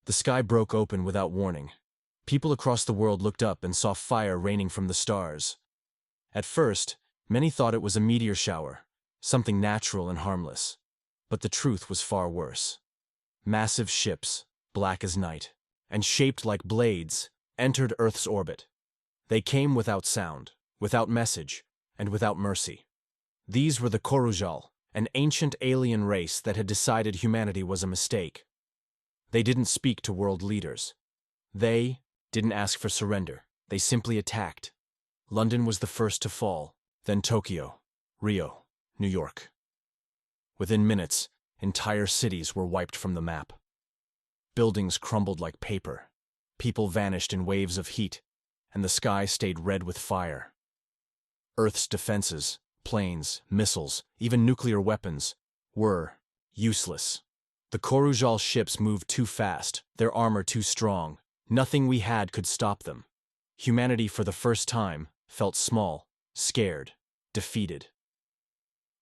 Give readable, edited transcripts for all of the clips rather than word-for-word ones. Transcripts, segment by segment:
The sky broke open without warning. People across the world looked up and saw fire raining from the stars. At first, many thought it was a meteor shower, something natural and harmless. But the truth was far worse. Massive ships, black as night, and shaped like blades, entered Earth's orbit. They came without sound, without message, and without mercy. These were the Korujal, an ancient alien race that had decided humanity was a mistake. They didn't speak to world leaders. They didn't ask for surrender. They simply attacked. London was the first to fall, then Tokyo, Rio, New York. Within minutes, entire cities were wiped from the map. Buildings crumbled like paper. People vanished in waves of heat, and the sky stayed red with fire. Earth's defenses, planes, missiles, even nuclear weapons, were useless. The Korujal ships moved too fast, their armor too strong. Nothing we had could stop them. Humanity, for the first time, felt small, scared, defeated.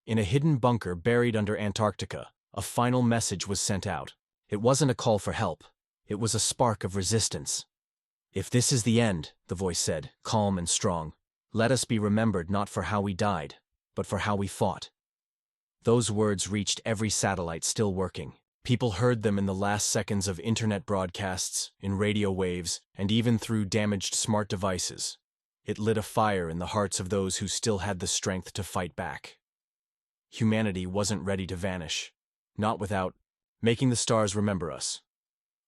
In a hidden bunker buried under Antarctica, a final message was sent out. It wasn't a call for help. It was a spark of resistance. "If this is the end," the voice said, calm and strong, "let us be remembered not for how we died, but for how we fought." Those words reached every satellite still working. People heard them in the last seconds of internet broadcasts, in radio waves, and even through damaged smart devices. It lit a fire in the hearts of those who still had the strength to fight back. Humanity wasn't ready to vanish, not without making the stars remember us.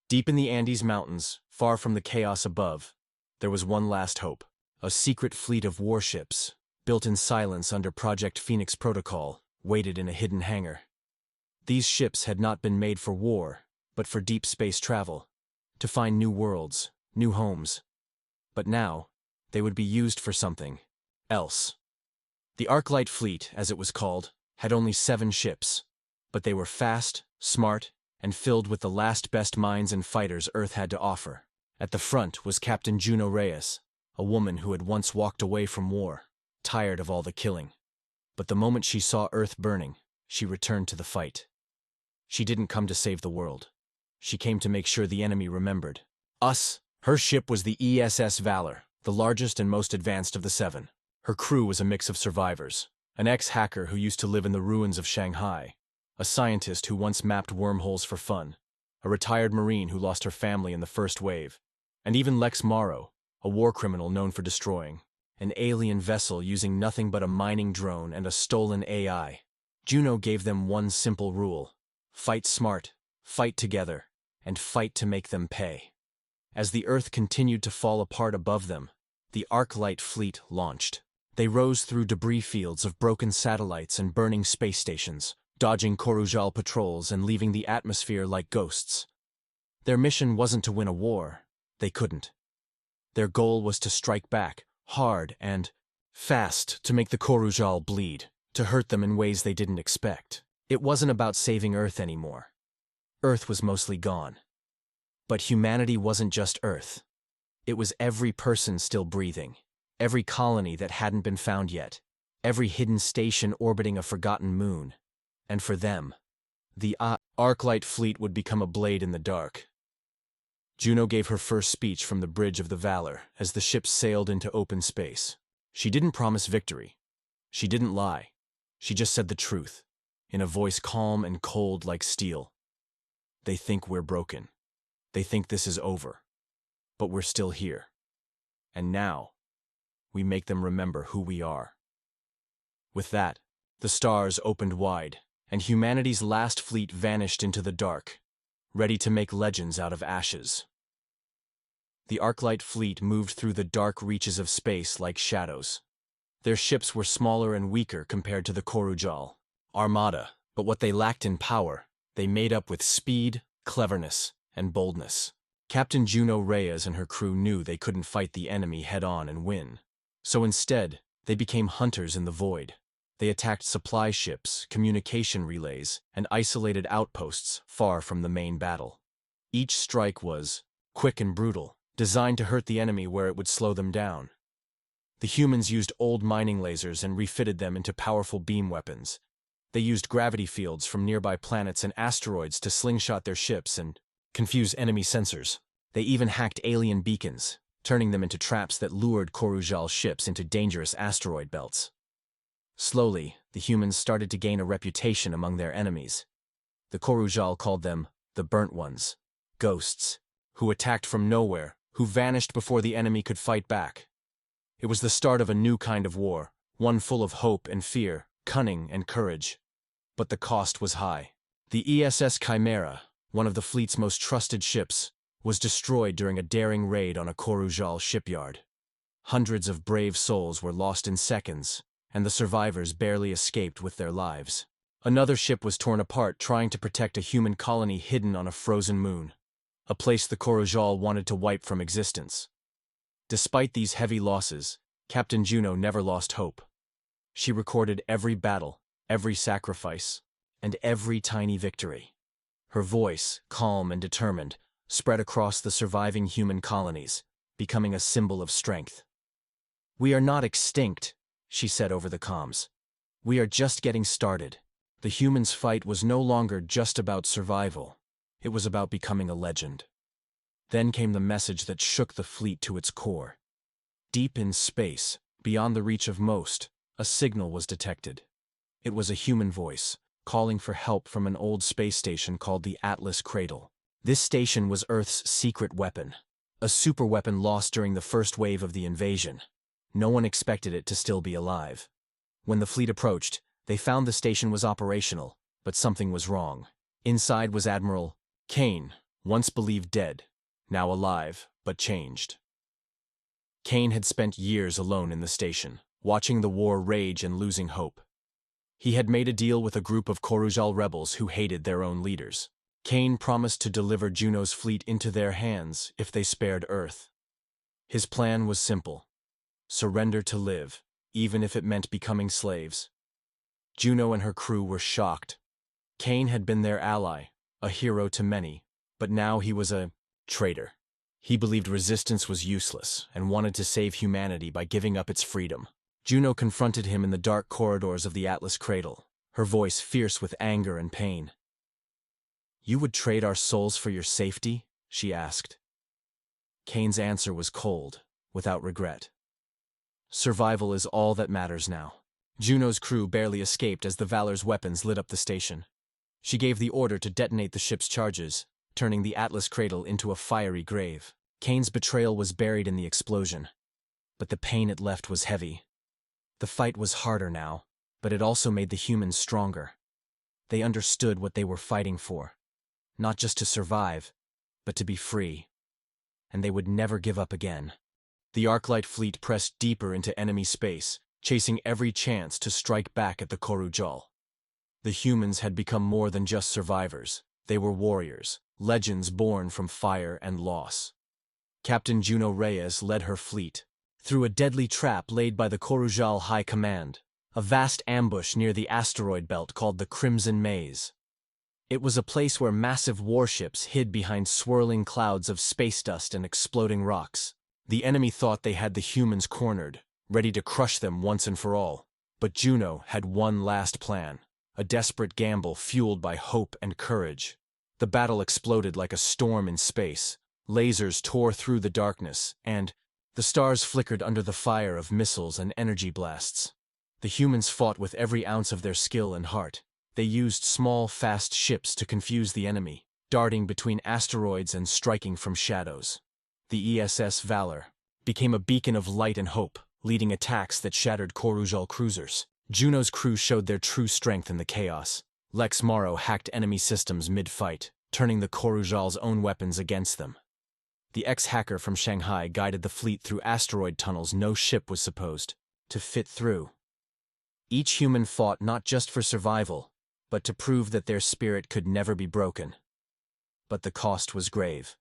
Deep in the Andes Mountains, far from the chaos above, there was one last hope. A secret fleet of warships, built in silence under Project Phoenix protocol, waited in a hidden hangar. These ships had not been made for war, but for deep space travel, to find new worlds, new homes. But now, they would be used for something else. The Arclight Fleet, as it was called, had only 7 ships, but they were fast, smart, and filled with the last best minds and fighters Earth had to offer. At the front was Captain Juno Reyes, a woman who had once walked away from war, tired of all the killing. But the moment she saw Earth burning, she returned to the fight. She didn't come to save the world. She came to make sure the enemy remembered us. Her ship was the ESS Valor, the largest and most advanced of the 7. Her crew was a mix of survivors, an ex-hacker who used to live in the ruins of Shanghai, a scientist who once mapped wormholes for fun, a retired Marine who lost her family in the first wave, and even Lex Morrow, a war criminal known for destroying an alien vessel using nothing but a mining drone and a stolen AI. Juno gave them one simple rule: fight smart, fight together, and fight to make them pay. As the Earth continued to fall apart above them, the Arclight Fleet launched. They rose through debris fields of broken satellites and burning space stations, dodging Korujal patrols and leaving the atmosphere like ghosts. Their mission wasn't to win a war. They couldn't. Their goal was to strike back, hard and fast, to make the Korujal bleed, to hurt them in ways they didn't expect. It wasn't about saving Earth anymore. Earth was mostly gone. But humanity wasn't just Earth. It was every person still breathing, every colony that hadn't been found yet, every hidden station orbiting a forgotten moon. And for them, the Arclight Fleet would become a blade in the dark. Juno gave her first speech from the bridge of the Valor as the ship sailed into open space. She didn't promise victory. She didn't lie. She just said the truth, in a voice calm and cold like steel. They think we're broken. They think this is over. But we're still here. And now, we make them remember who we are. With that, the stars opened wide, and humanity's last fleet vanished into the dark, ready to make legends out of ashes. The Arclight Fleet moved through the dark reaches of space like shadows. Their ships were smaller and weaker compared to the Korujal Armada, but what they lacked in power, they made up with speed, cleverness, and boldness. Captain Juno Reyes and her crew knew they couldn't fight the enemy head-on and win. So instead, they became hunters in the void. They attacked supply ships, communication relays, and isolated outposts far from the main battle. Each strike was quick and brutal, designed to hurt the enemy where it would slow them down. The humans used old mining lasers and refitted them into powerful beam weapons. They used gravity fields from nearby planets and asteroids to slingshot their ships and confuse enemy sensors. They even hacked alien beacons, turning them into traps that lured Korujal's ships into dangerous asteroid belts. Slowly, the humans started to gain a reputation among their enemies. The Korujal called them the Burnt Ones, ghosts, who attacked from nowhere, who vanished before the enemy could fight back. It was the start of a new kind of war, one full of hope and fear, cunning and courage. But the cost was high. The ESS Chimera, one of the fleet's most trusted ships, was destroyed during a daring raid on a Korujal shipyard. Hundreds of brave souls were lost in seconds, and the survivors barely escaped with their lives. Another ship was torn apart trying to protect a human colony hidden on a frozen moon, a place the Korujal wanted to wipe from existence. Despite these heavy losses, Captain Juno never lost hope. She recorded every battle, every sacrifice, and every tiny victory. Her voice, calm and determined, spread across the surviving human colonies, becoming a symbol of strength. "We are not extinct," she said over the comms. "We are just getting started." The humans' fight was no longer just about survival. It was about becoming a legend. Then came the message that shook the fleet to its core. Deep in space, beyond the reach of most, a signal was detected. It was a human voice, calling for help from an old space station called the Atlas Cradle. This station was Earth's secret weapon, a superweapon lost during the first wave of the invasion. No one expected it to still be alive. When the fleet approached, they found the station was operational, but something was wrong. Inside was Admiral Kane, once believed dead, now alive, but changed. Kane had spent years alone in the station, watching the war rage and losing hope. He had made a deal with a group of Korujal rebels who hated their own leaders. Kane promised to deliver Juno's fleet into their hands if they spared Earth. His plan was simple: surrender to live, even if it meant becoming slaves. Juno and her crew were shocked. Kane had been their ally, a hero to many, but now he was a traitor. He believed resistance was useless and wanted to save humanity by giving up its freedom. Juno confronted him in the dark corridors of the Atlas Cradle, her voice fierce with anger and pain. "You would trade our souls for your safety?" she asked. Kane's answer was cold, without regret. "Survival is all that matters now." Juno's crew barely escaped as the Valor's weapons lit up the station. She gave the order to detonate the ship's charges, turning the Atlas Cradle into a fiery grave. Kane's betrayal was buried in the explosion, but the pain it left was heavy. The fight was harder now, but it also made the humans stronger. They understood what they were fighting for, not just to survive, but to be free. And they would never give up again. The Arclight fleet pressed deeper into enemy space, chasing every chance to strike back at the Korujal. The humans had become more than just survivors. They were warriors, legends born from fire and loss. Captain Juno Reyes led her fleet through a deadly trap laid by the Korujal High Command, a vast ambush near the asteroid belt called the Crimson Maze. It was a place where massive warships hid behind swirling clouds of space dust and exploding rocks. The enemy thought they had the humans cornered, ready to crush them once and for all. But Juno had one last plan, a desperate gamble fueled by hope and courage. The battle exploded like a storm in space. Lasers tore through the darkness, and the stars flickered under the fire of missiles and energy blasts. The humans fought with every ounce of their skill and heart. They used small, fast ships to confuse the enemy, darting between asteroids and striking from shadows. The ESS Valor became a beacon of light and hope, leading attacks that shattered Korujal cruisers. Juno's crew showed their true strength in the chaos. Lex Morrow hacked enemy systems mid-fight, turning the Korujal's own weapons against them. The ex-hacker from Shanghai guided the fleet through asteroid tunnels no ship was supposed to fit through. Each human fought not just for survival, but to prove that their spirit could never be broken. But the cost was grave.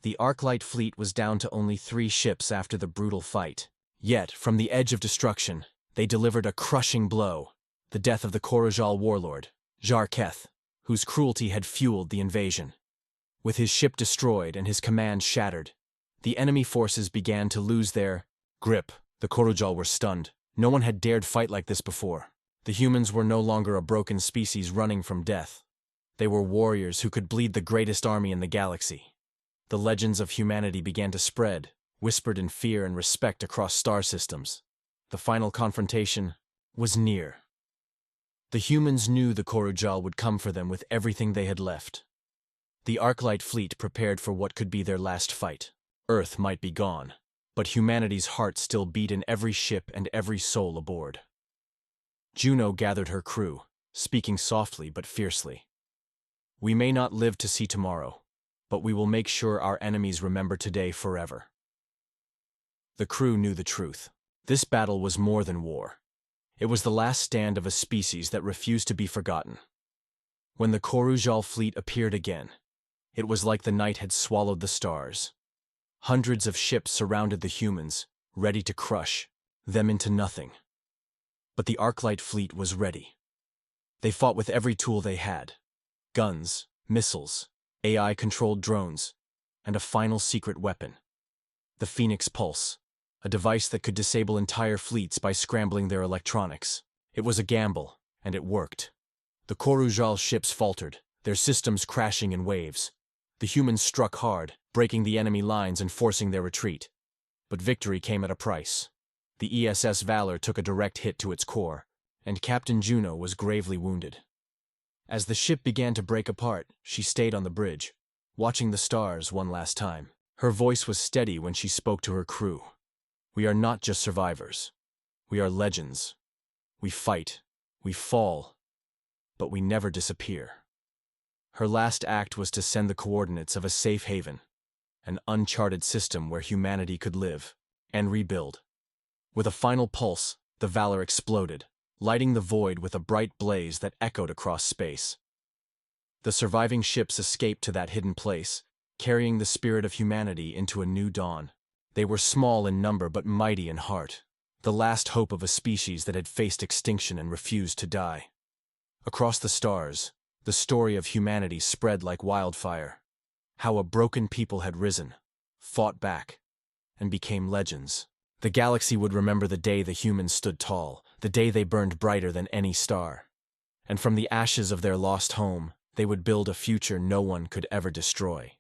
The Arclight fleet was down to only 3 ships after the brutal fight. Yet, from the edge of destruction, they delivered a crushing blow: the death of the Korujal warlord, Jarketh, whose cruelty had fueled the invasion. With his ship destroyed and his command shattered, the enemy forces began to lose their grip. The Korujal were stunned. No one had dared fight like this before. The humans were no longer a broken species running from death. They were warriors who could bleed the greatest army in the galaxy. The legends of humanity began to spread, whispered in fear and respect across star systems. The final confrontation was near. The humans knew the Korujal would come for them with everything they had left. The Arclight fleet prepared for what could be their last fight. Earth might be gone, but humanity's heart still beat in every ship and every soul aboard. Juno gathered her crew, speaking softly but fiercely. "We may not live to see tomorrow, but we will make sure our enemies remember today forever." The crew knew the truth. This battle was more than war. It was the last stand of a species that refused to be forgotten. When the Korujal fleet appeared again, it was like the night had swallowed the stars. Hundreds of ships surrounded the humans, ready to crush them into nothing. But the Arclight fleet was ready. They fought with every tool they had: guns, missiles, AI-controlled drones, and a final secret weapon: the Phoenix Pulse, a device that could disable entire fleets by scrambling their electronics. It was a gamble, and it worked. The Korujal ships faltered, their systems crashing in waves. The humans struck hard, breaking the enemy lines and forcing their retreat. But victory came at a price. The ESS Valor took a direct hit to its core, and Captain Juno was gravely wounded. As the ship began to break apart, she stayed on the bridge, watching the stars one last time. Her voice was steady when she spoke to her crew. "We are not just survivors. We are legends. We fight, we fall, but we never disappear." Her last act was to send the coordinates of a safe haven, an uncharted system where humanity could live and rebuild. With a final pulse, the Valor exploded, lighting the void with a bright blaze that echoed across space. The surviving ships escaped to that hidden place, carrying the spirit of humanity into a new dawn. They were small in number but mighty in heart, the last hope of a species that had faced extinction and refused to die. Across the stars, the story of humanity spread like wildfire. How a broken people had risen, fought back, and became legends. The galaxy would remember the day the humans stood tall, the day they burned brighter than any star. And from the ashes of their lost home, they would build a future no one could ever destroy.